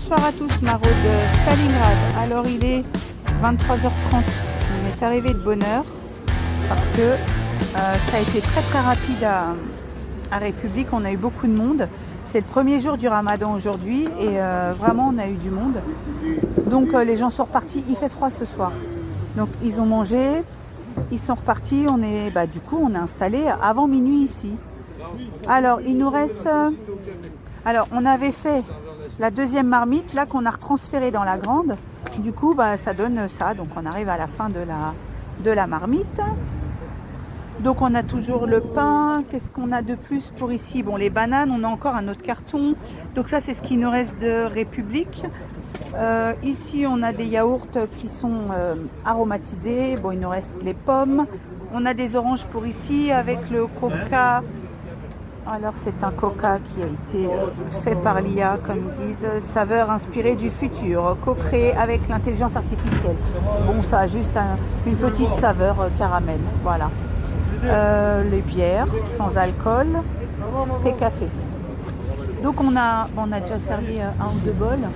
Bonsoir à tous, Maro de Stalingrad. Alors il est 23h30, on est arrivé de bonne heure parce que ça a été très rapide à République, on a eu beaucoup de monde. C'est le premier jour du Ramadan aujourd'hui et vraiment on a eu du monde. Donc les gens sont repartis, il fait froid ce soir. Donc ils ont mangé, ils sont repartis, du coup on est installé avant minuit ici. Alors il nous reste... alors on avait fait la deuxième marmite là qu'on a retransférée dans la grande. Du coup ça donne ça, donc on arrive à la fin de la marmite. Donc on a toujours le pain. Qu'est-ce qu'on a de plus pour ici? Bon, les bananes, on a encore un autre carton. Donc ça c'est ce qui nous reste de République. Ici on a des yaourts qui sont aromatisés. Bon, il nous reste les pommes. On a des oranges pour ici avec le coca. Alors c'est un coca qui a été fait par l'IA, comme ils disent, saveur inspirée du futur, co-créé avec l'intelligence artificielle. Bon, ça a juste une petite saveur caramel, voilà. Les bières sans alcool, thé, café. Donc on a déjà servi un ou deux bols,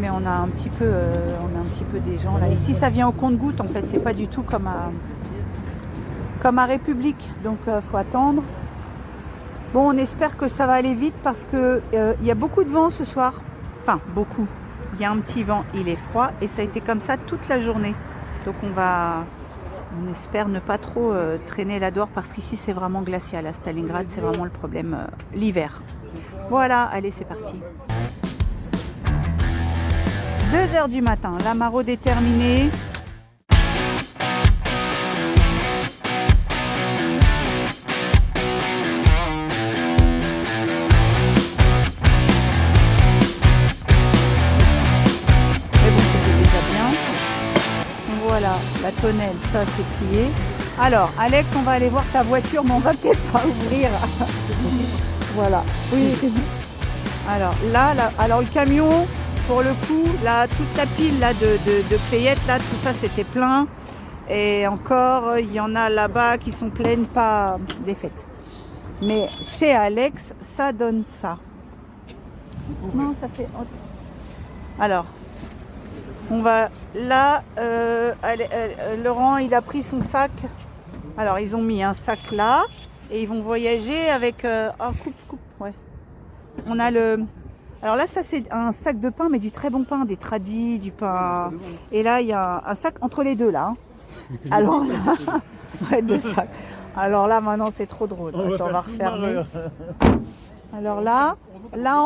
mais on a un petit peu des gens là. Ici ça vient au compte-gouttes en fait, c'est pas du tout comme à République, donc faut attendre. Bon, on espère que ça va aller vite parce que il y a beaucoup de vent ce soir. Enfin, beaucoup. Il y a un petit vent, il est froid et ça a été comme ça toute la journée. Donc on espère ne pas trop traîner là dehors parce qu'ici c'est vraiment glacial. À Stalingrad, c'est vraiment le problème l'hiver. Voilà, allez, c'est parti. 2h du matin, la maraude est terminée. Voilà, la tonnelle, ça c'est plié. Alors, Alex, on va aller voir ta voiture, mais on va peut-être pas ouvrir. Voilà. Oui. Alors là, alors le camion, pour le coup, là, toute la pile là de paillettes, là, tout ça c'était plein. Et encore, il y en a là-bas qui sont pleines, pas défaites. Mais chez Alex, ça donne ça. Non, ça fait... Alors... on va là, Laurent il a pris son sac. Alors ils ont mis un sac là et ils vont voyager avec ouais. On a le, alors là ça c'est un sac de pain, mais du très bon pain, des tradis, du pain. Et là il y a un sac entre les deux là. Alors là, ouais, deux sacs. Alors là maintenant c'est trop drôle. Attends, on va refermer. Alors là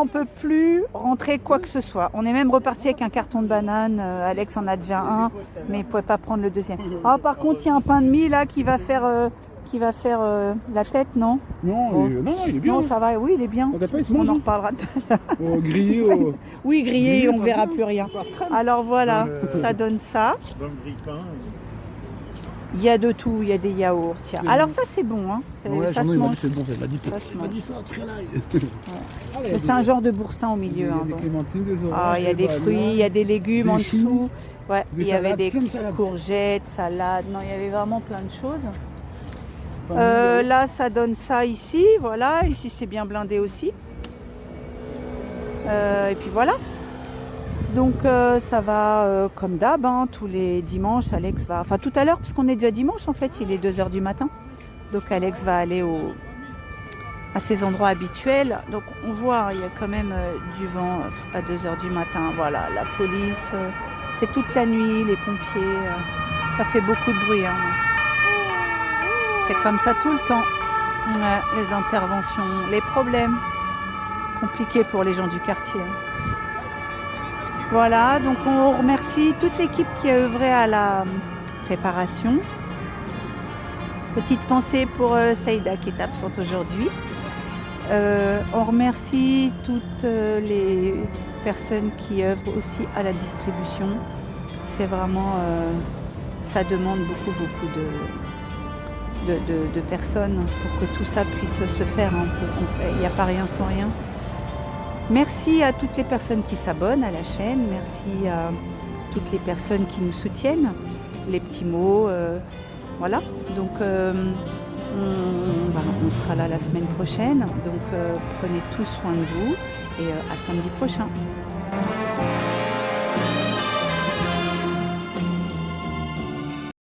on peut plus rentrer quoi que ce soit. On est même reparti avec un carton de bananes. Alex en a déjà un, mais il ne pouvait pas prendre le deuxième. Ah, par contre, il y a un pain de mie là qui va faire la tête, non? Non, bon. Non, il est bien. Non, ça va, oui, il est bien. On en reparlera tout à l'heure. Grillé oui, grillé, on ne verra plus rien. Alors voilà, ça donne ça. Il y a de tout, il y a des yaourts. Tiens. Alors ça c'est bon, hein. Ça se mange. C'est bon, il m'a dit ça, ouais. C'est un genre de boursin au milieu. Il y a des clémentines, des oranges. Il y a des fruits, il y a des légumes en dessous. Ouais, il y avait des salades. courgettes, salades. Non, il y avait vraiment plein de choses. Là, ça donne ça ici. Voilà, ici c'est bien blindé aussi. Et puis voilà. Donc ça va comme d'hab, hein, tous les dimanches, Alex va... Enfin tout à l'heure, parce qu'on est déjà dimanche en fait, il est 2h du matin. Donc Alex va aller à ses endroits habituels. Donc on voit, il y a quand même du vent à 2h du matin. Voilà, la police, c'est toute la nuit, les pompiers, ça fait beaucoup de bruit. Hein. C'est comme ça tout le temps. Ouais, les interventions, les problèmes compliqués pour les gens du quartier. Voilà, donc on remercie toute l'équipe qui a œuvré à la préparation. Petite pensée pour Saïda qui est absente aujourd'hui. On remercie toutes les personnes qui œuvrent aussi à la distribution. C'est vraiment, ça demande beaucoup de personnes pour que tout ça puisse se faire. Hein. Il n'y a pas rien sans rien. Merci à toutes les personnes qui s'abonnent à la chaîne, merci à toutes les personnes qui nous soutiennent, les petits mots, voilà. Donc on sera là la semaine prochaine, donc prenez tout soin de vous et à samedi prochain.